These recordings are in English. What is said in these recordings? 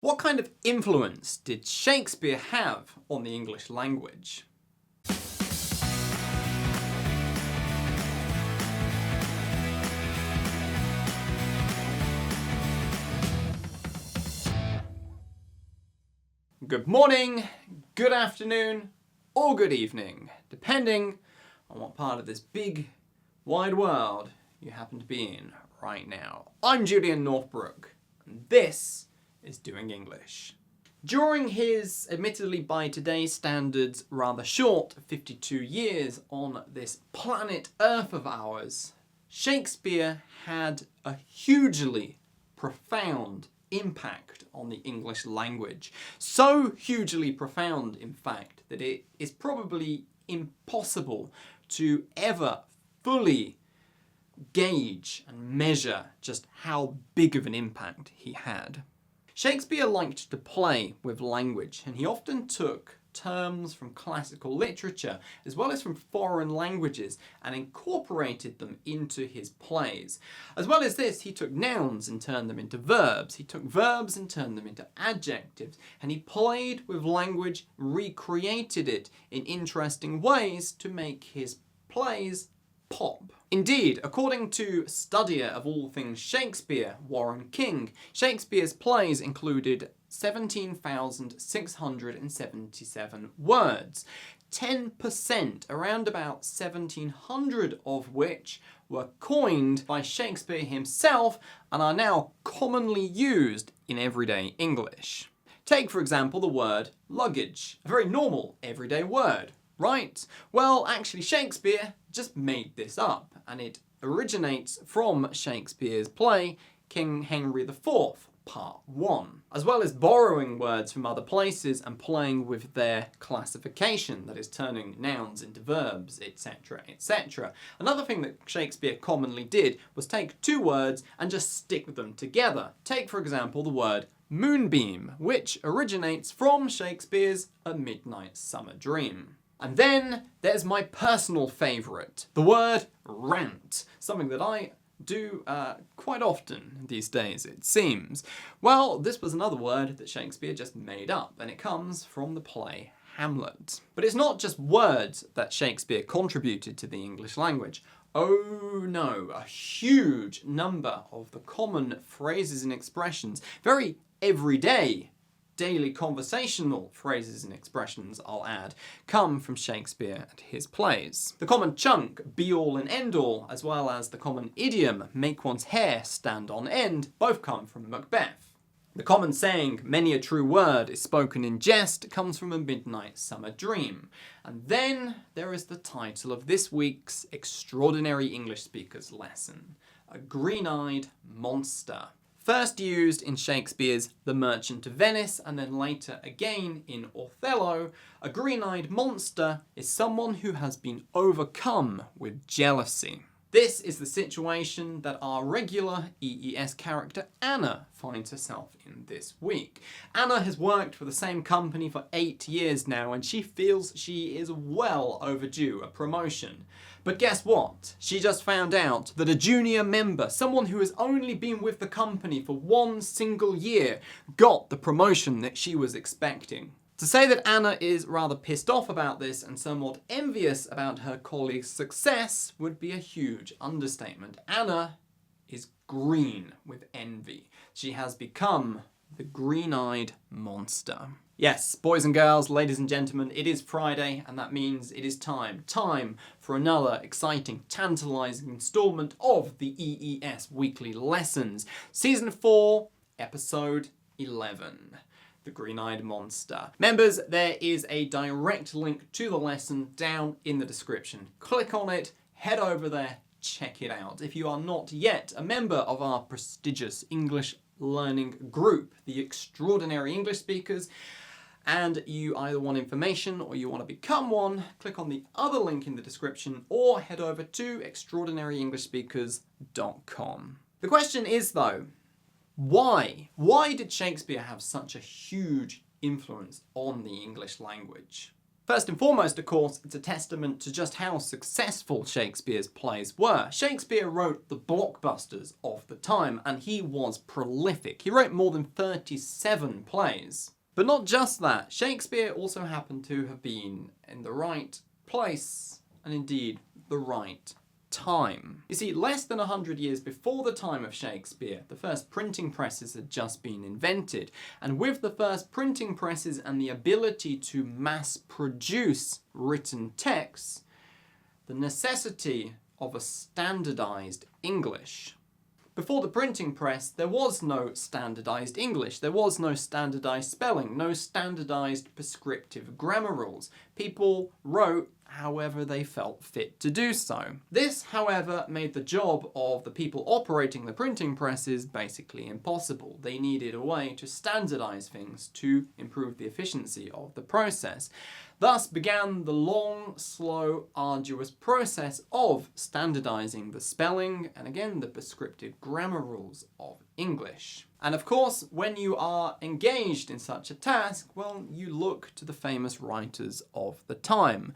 What kind of influence did Shakespeare have on the English language? Good morning, good afternoon, or good evening, depending on what part of this big, wide world you happen to be in right now. I'm Julian Northbrook, and this is Doing English. During his, admittedly by today's standards, rather short 52 years on this planet Earth of ours, Shakespeare had a hugely profound impact on the English language. So hugely profound, in fact, that it is probably impossible to ever fully gauge and measure just how big of an impact he had. Shakespeare liked to play with language, and he often took terms from classical literature as well as from foreign languages and incorporated them into his plays. As well as this, he took nouns and turned them into verbs. He took verbs and turned them into adjectives. And he played with language, recreated it in interesting ways to make his plays pop. Indeed, according to studier of all things Shakespeare, Warren King, Shakespeare's plays included 17,677 words, 10%, around about 1,700 of which were coined by Shakespeare himself and are now commonly used in everyday English. Take, for example, the word luggage, a very normal, everyday word, right? Well, actually, Shakespeare just made this up, and it originates from Shakespeare's play King Henry IV, Part 1, as well as borrowing words from other places and playing with their classification, that is turning nouns into verbs, etc., etc. Another thing that Shakespeare commonly did was take two words and just stick them together. Take, for example, the word moonbeam, which originates from Shakespeare's A Midnight Summer Dream. And then there's my personal favourite, the word rant, something that I do quite often these days, it seems. Well, this was another word that Shakespeare just made up, and it comes from the play Hamlet. But it's not just words that Shakespeare contributed to the English language. Oh no, a huge number of the common phrases and expressions, very everyday, daily conversational phrases and expressions, I'll add, come from Shakespeare and his plays. The common chunk, be all and end all, as well as the common idiom, make one's hair stand on end, both come from Macbeth. The common saying, many a true word is spoken in jest, comes from A Midnight Summer Dream. And then there is the title of this week's Extraordinary English Speakers lesson, a green-eyed monster. First used in Shakespeare's The Merchant of Venice, and then later again in Othello, a green-eyed monster is someone who has been overcome with jealousy. This is the situation that our regular EES character Anna finds herself in this week. Anna has worked for the same company for 8 years now, and she feels she is well overdue a promotion. But guess what? She just found out that a junior member, someone who has only been with the company for 1 single year, got the promotion that she was expecting. To say that Anna is rather pissed off about this and somewhat envious about her colleague's success would be a huge understatement. Anna is green with envy. She has become the green-eyed monster. Yes, boys and girls, ladies and gentlemen, it is Friday, and that means it is time for another exciting, tantalising instalment of the EES Weekly Lessons. Season 4, Episode 11. The Green-Eyed Monster. Members, there is a direct link to the lesson down in the description. Click on it, head over there, check it out. If you are not yet a member of our prestigious English learning group, the Extraordinary English Speakers, and you either want information or you want to become one, click on the other link in the description or head over to extraordinaryenglishspeakers.com. The question is though, why? Why did Shakespeare have such a huge influence on the English language? First and foremost, of course, it's a testament to just how successful Shakespeare's plays were. Shakespeare wrote the blockbusters of the time, and he was prolific. He wrote more than 37 plays. But not just that, Shakespeare also happened to have been in the right place, and indeed the right time. You see, less than 100 years before the time of Shakespeare, the first printing presses had just been invented. And with the first printing presses and the ability to mass produce written texts, the necessity of a standardized English. Before the printing press, there was no standardized English. There was no standardized spelling, no standardized prescriptive grammar rules. People wrote however they felt fit to do so. This, however, made the job of the people operating the printing presses basically impossible. They needed a way to standardize things to improve the efficiency of the process. Thus began the long, slow, arduous process of standardizing the spelling and again the prescriptive grammar rules of English. And of course, when you are engaged in such a task, well, you look to the famous writers of the time.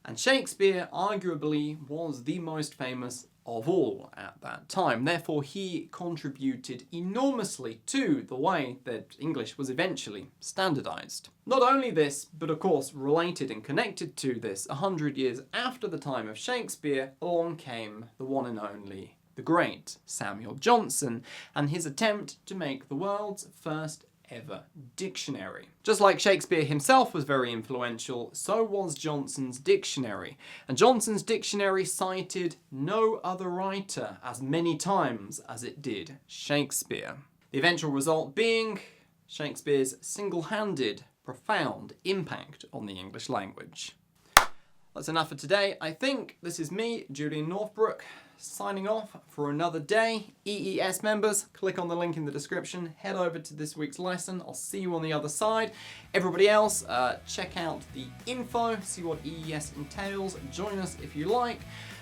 And Shakespeare arguably was the most famous of all at that time. Therefore, he contributed enormously to the way that English was eventually standardized. Not only this, but of course related and connected to this, 100 years after the time of Shakespeare, along came the one and only, the great Samuel Johnson, and his attempt to make the world's first ever dictionary. Just like Shakespeare himself was very influential, so was Johnson's dictionary. And Johnson's dictionary cited no other writer as many times as it did Shakespeare. The eventual result being Shakespeare's single-handed, profound impact on the English language. That's enough for today. I think this is me, Julian Northbrook, signing off for another day. EES members, click on the link in the description, head over to this week's lesson. I'll see you on the other side. Everybody else, check out the info, see what EES entails, join us if you like.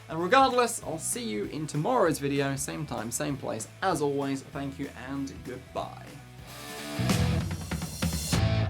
And regardless, I'll see you in tomorrow's video, same time, same place. As always, thank you and goodbye.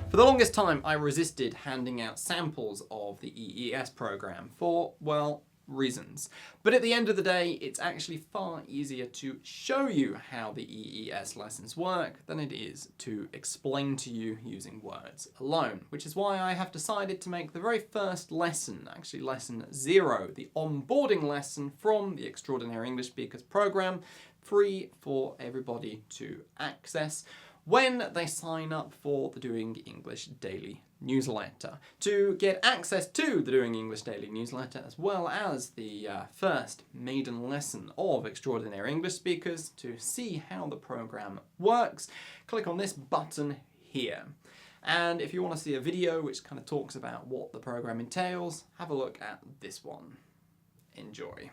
For the longest time, I resisted handing out samples of the EES program for, well, reasons. But at the end of the day, it's actually far easier to show you how the EES lessons work than it is to explain to you using words alone, which is why I have decided to make the very first lesson, actually lesson 0, the onboarding lesson from the Extraordinary English Speakers program, free for everybody to access when they sign up for the Doing English Daily newsletter. To get access to the Doing English Daily newsletter, as well as the first maiden lesson of Extraordinary English Speakers, to see how the program works, click on this button here. And if you want to see a video which kind of talks about what the program entails, have a look at this one. Enjoy.